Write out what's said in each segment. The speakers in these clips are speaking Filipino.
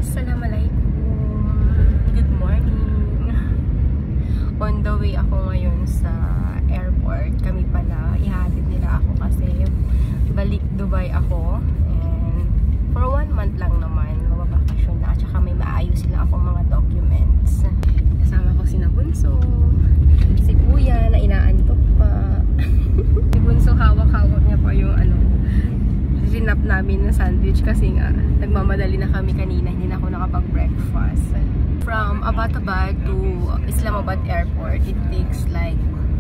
Assalamualaikum. Good morning. On the way ako ngayon sa airport. Kami pala, ihatid nila ako kasi balik Dubai ako. And for 1 month lang naman, mababakasyon na. At saka may maayos sila akong mga documents. Kasama ko si Bunso, si Kuya na inaantok pa. Si Bunso hawak-hawak niya pa yung rinap namin na sandwich kasi nga nagmamadali na kami kanina, hindi na ako nakapag-breakfast. From Abbottabad to Islamabad Airport, it takes like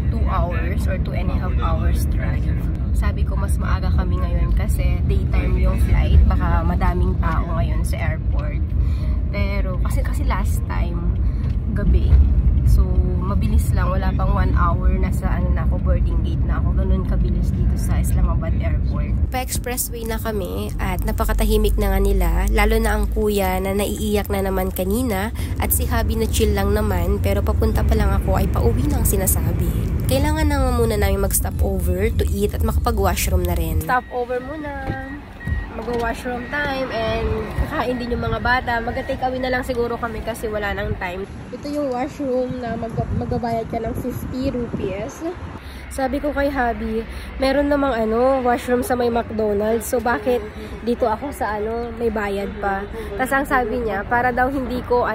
2 hours or 2.5 hours drive. Sabi ko mas maaga kami ngayon kasi daytime yung flight, baka madaming tao ngayon sa airport. Pero kasi last time gabi, so mabilis lang, wala pang 1 hour nasa na ako, boarding gate na ako. Ganun kabilis dito sa Islamabad Airport. Pa-expressway na kami at napakatahimik na nga nila, lalo na ang kuya na naiiyak na naman kanina at si Habi na chill lang naman, pero papunta pa lang ako ay pauwi nang sinasabi. Kailangan na muna namin mag-stop over to eat at makapag-washroom na rin. Stop over muna, mag-washroom time, and kakain din yung mga bata. Mag-take away na lang siguro kami kasi wala nang time. Ito yung washroom na magbabayad ka ng 50 rupees. Sabi ko kay Habi, meron namang washroom sa may McDonald's. So bakit dito ako sa may bayad pa? Tapos ang sabi niya, para daw hindi ko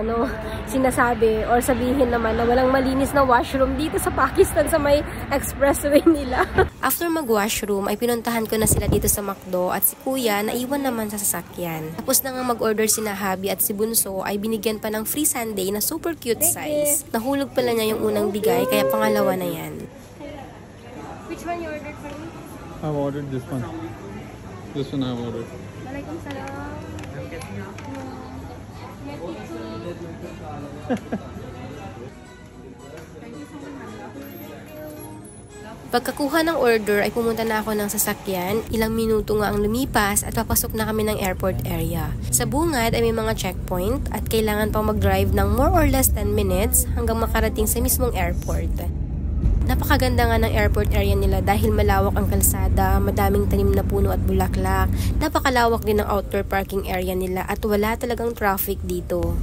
sinasabi or sabihin naman na walang malinis na washroom dito sa Pakistan sa may expressway nila. After mag-washroom ay pinuntahan ko na sila dito sa McDo at si Kuya naiwan naman sa sasakyan. Tapos na nga mag-order si Habi at si Bunso ay binigyan pa ng free sundae na super cute size. Nahulog pala niya yung unang bigay kaya pangalawa na yan. Which one you ordered for me? I've ordered this one. This one I've ordered. Walaikum salam. Pagkakuha ng order ay pumunta na ako ng sasakyan. Ilang minuto nga ang lumipas at papasok na kami ng airport area. Sa bungad ay may mga checkpoint at kailangan pang mag-drive ng more or less 10 minutes hanggang makarating sa mismong airport. Napakaganda nga ng airport area nila dahil malawak ang kalsada, madaming tanim na puno at bulaklak. Napakalawak din ng outdoor parking area nila at wala talagang traffic dito.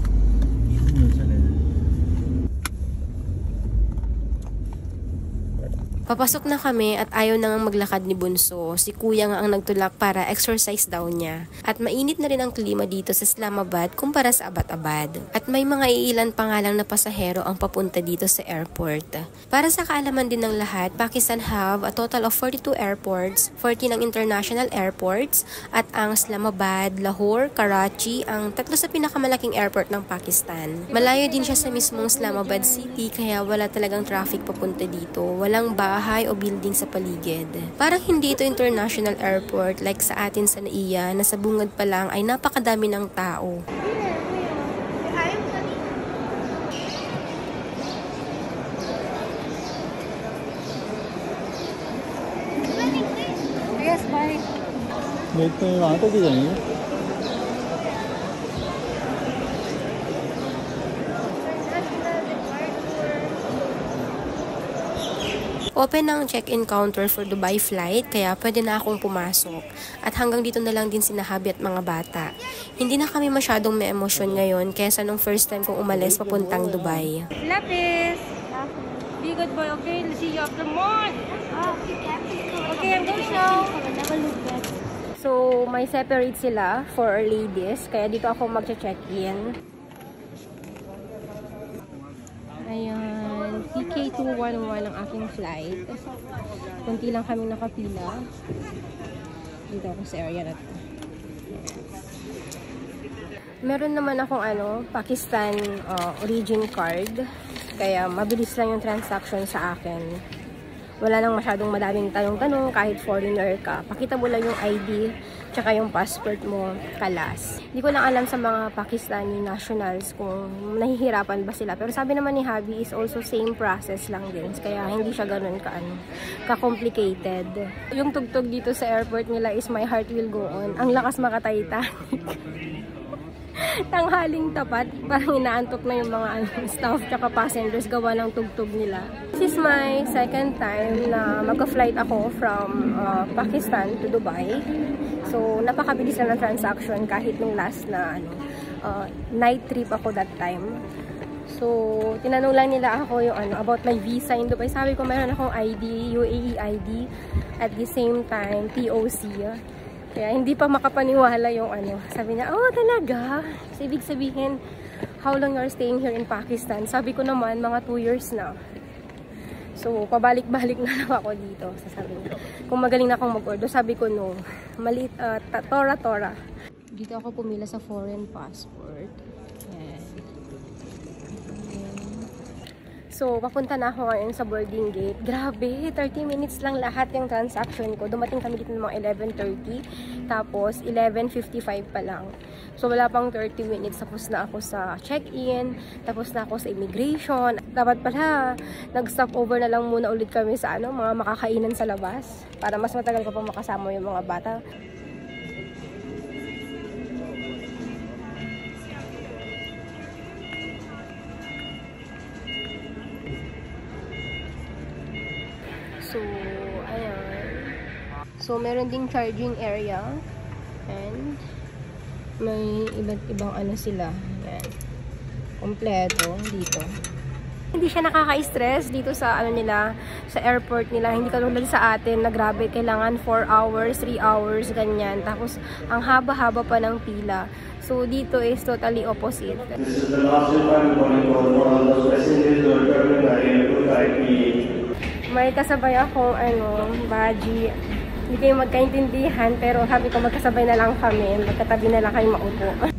Papasok na kami at ayaw na nga maglakad ni Bunso. Si Kuya nga ang nagtulak para exercise daw niya. At mainit na rin ang klima dito sa Islamabad kumpara sa Abbottabad. At may mga iilan pa nga lang na pasahero ang papunta dito sa airport. Para sa kaalaman din ng lahat, Pakistan have a total of 42 airports, 14 ang international airports, at ang Islamabad, Lahore, Karachi ang tatlo sa pinakamalaking airport ng Pakistan. Malayo din siya sa mismong Islamabad City kaya wala talagang traffic papunta dito. Walang bahay o building sa paligid. Parang hindi ito international airport like sa atin sa Naiya na sa bungad pa lang ay napakadami ng tao. Yes, bye. देखते हैं वहाँ तक ही जाएंगे. Open ang check-in counter for Dubai flight kaya pwede na akong pumasok. At hanggang dito na lang din si Habi at mga bata. Hindi na kami masyadong may emosyon ngayon kaysa nung first time kong umalis papuntang Dubai. Lapis! Be good boy, okay? See you after month! Okay, I'm going show! So, may separate sila for ladies. Kaya dito ako mag-check-in. Ayan. PK211 ang aking flight. Kunti lang kami nakapila. Dito ako sa area na to. Meron naman akong Pakistan origin card. Kaya mabilis lang yung transaction sa akin. Wala nang masyadong madaming tanong-tanong kahit foreigner ka. Pakita mo lang yung ID tsaka yung passport mo, kalas. Hindi ko lang alam sa mga Pakistani nationals kung nahihirapan ba sila. Pero sabi naman ni Habi is also same process lang din. Kaya hindi siya ganun ka-complicated. Yung tugtog dito sa airport nila is My Heart Will Go On. Ang lakas maka-Titanic. Tanghaling tapat, parang inaantok na yung mga staff tsaka passengers gawa ng tugtog nila. This is my second time na magka-flight ako from Pakistan to Dubai. So napakabilis na ng transaction kahit nung last na night trip ako that time. So, tinanong lang nila ako yung about my visa in Dubai. Sabi ko, mayroon akong ID, UAE ID, at the same time, TOC. Kaya hindi pa makapaniwala yung Sabi niya, oh talaga? So, ibig sabihin, how long you're staying here in Pakistan? Sabi ko naman, mga 2 years na. So, pabalik-balik na lang ako dito. Sabi niya, kung magaling na akong mag-order, sabi ko no. Maliit, tora-tora. Dito ako pumila sa foreign passport. Yan. So, papunta na ako ngayon sa boarding gate. Grabe, 30 minutes lang lahat yung transaction ko. Dumating kami dito ng mga 11:30. Tapos, 11:55 pa lang. So, wala pang 30 minutes. Tapos na ako sa check-in. Tapos na ako sa immigration. Dapat pala, nag-stop over na lang muna ulit kami sa mga makakainan sa labas. Para mas matagal ko pa makasama yung mga bata. So, ayan. So, meron ding charging area. And, may iba't ibang sila. Ayan. Kompleto dito. Hindi siya nakaka-stress dito sa nila, sa airport nila. Hindi katulad sa atin na grabe, kailangan 4 hours, 3 hours, ganyan. Tapos, ang haba-haba pa ng pila. So, dito is totally opposite. This is the last time calling for all those passengers who are traveling to May kasabay akong baji. Hindi kayo magkaintindihan, pero sabi ko magkasabay na lang kami. Magkatabi na lang kayo maupo.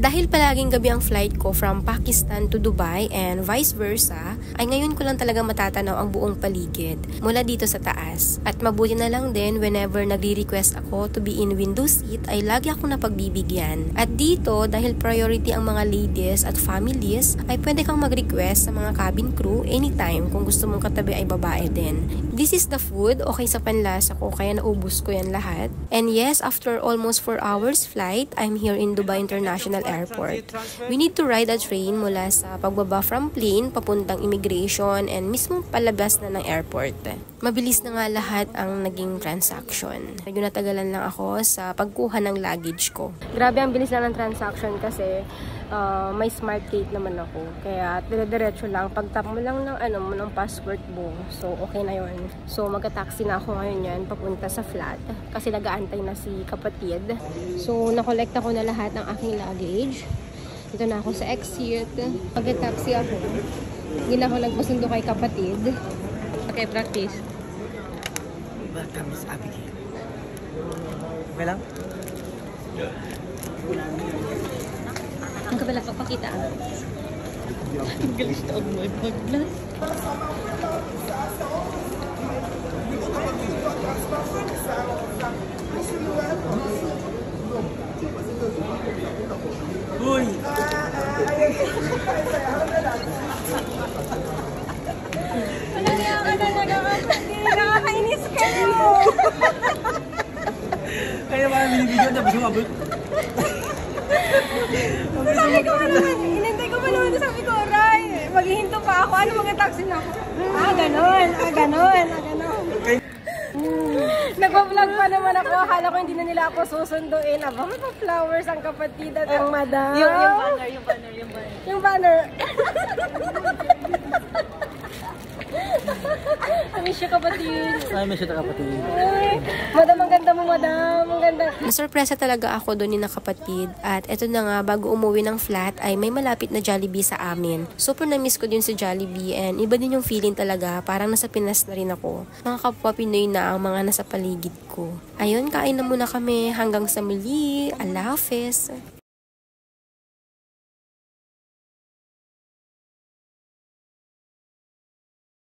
Dahil palaging gabi ang flight ko from Pakistan to Dubai and vice versa, ay ngayon ko lang talaga matatanaw ang buong paligid mula dito sa taas. At mabuti na lang din whenever nagre-request ako to be in window seat ay lagi ako napagbibigyan. At dito, dahil priority ang mga ladies at families, ay pwede kang mag-request sa mga cabin crew anytime kung gusto mong katabi ay babae din. This is the food, okay sa panlasa ko kaya naubos ko yan lahat. And yes, after almost 4 hours flight, I'm here in Dubai International Airport. We need to ride a train mula sa pagbaba from plane papuntang immigration and mismo palabas na ng airport. Mabilis na nga lahat ang naging transaction. Medyo natagalan lang ako sa pagkuha ng luggage ko. Grabe ang bilis na ng transaction kasi may smart gate naman ako. Kaya dire-diretso lang. Pag-tap mo lang ng ng passport mo. So okay na yon. So magka-taxi na ako ngayon yan papunta sa flat kasi nag-aantay na si kapatid. So nakolekta ko na lahat ng aking luggage. Dito na ako sa exit. Pag-taxi ako. Hindi na ako nagpasundo kay kapatid. Okay, practice. Welcome, Miss Abigail. Okay lang? Ang kabala pagpakita. Ang galis na ako mo i-vlog. Uy! Nakakainis kayo! Kaya ba ang video tapos umabot? Inintay ko pa naman, sabi ko, Ray, maghihinto pa ako, mag-taxi na ako. Ganon. Nagpa-vlog pa naman ako, akala ko hindi na nila ako susunduin. Aba, may pa-flowers ang kapatid at ang madam. Yung banner. Miss you, kapatid. Ay, miss you, kapatid. Ay, madam, ang ganda mo, madam. Ang ganda. Nasurpresa talaga ako doon ni na kapatid. At eto na nga, bago umuwi ng flat, ay may malapit na Jollibee sa amin. Super na-miss ko din si Jollibee and iba din yung feeling talaga. Parang nasa Pinas na rin ako. Mga kapwa Pinoy na ang mga nasa paligid ko. Ayun, kain na muna kami hanggang sa muli. Allah Hafiz.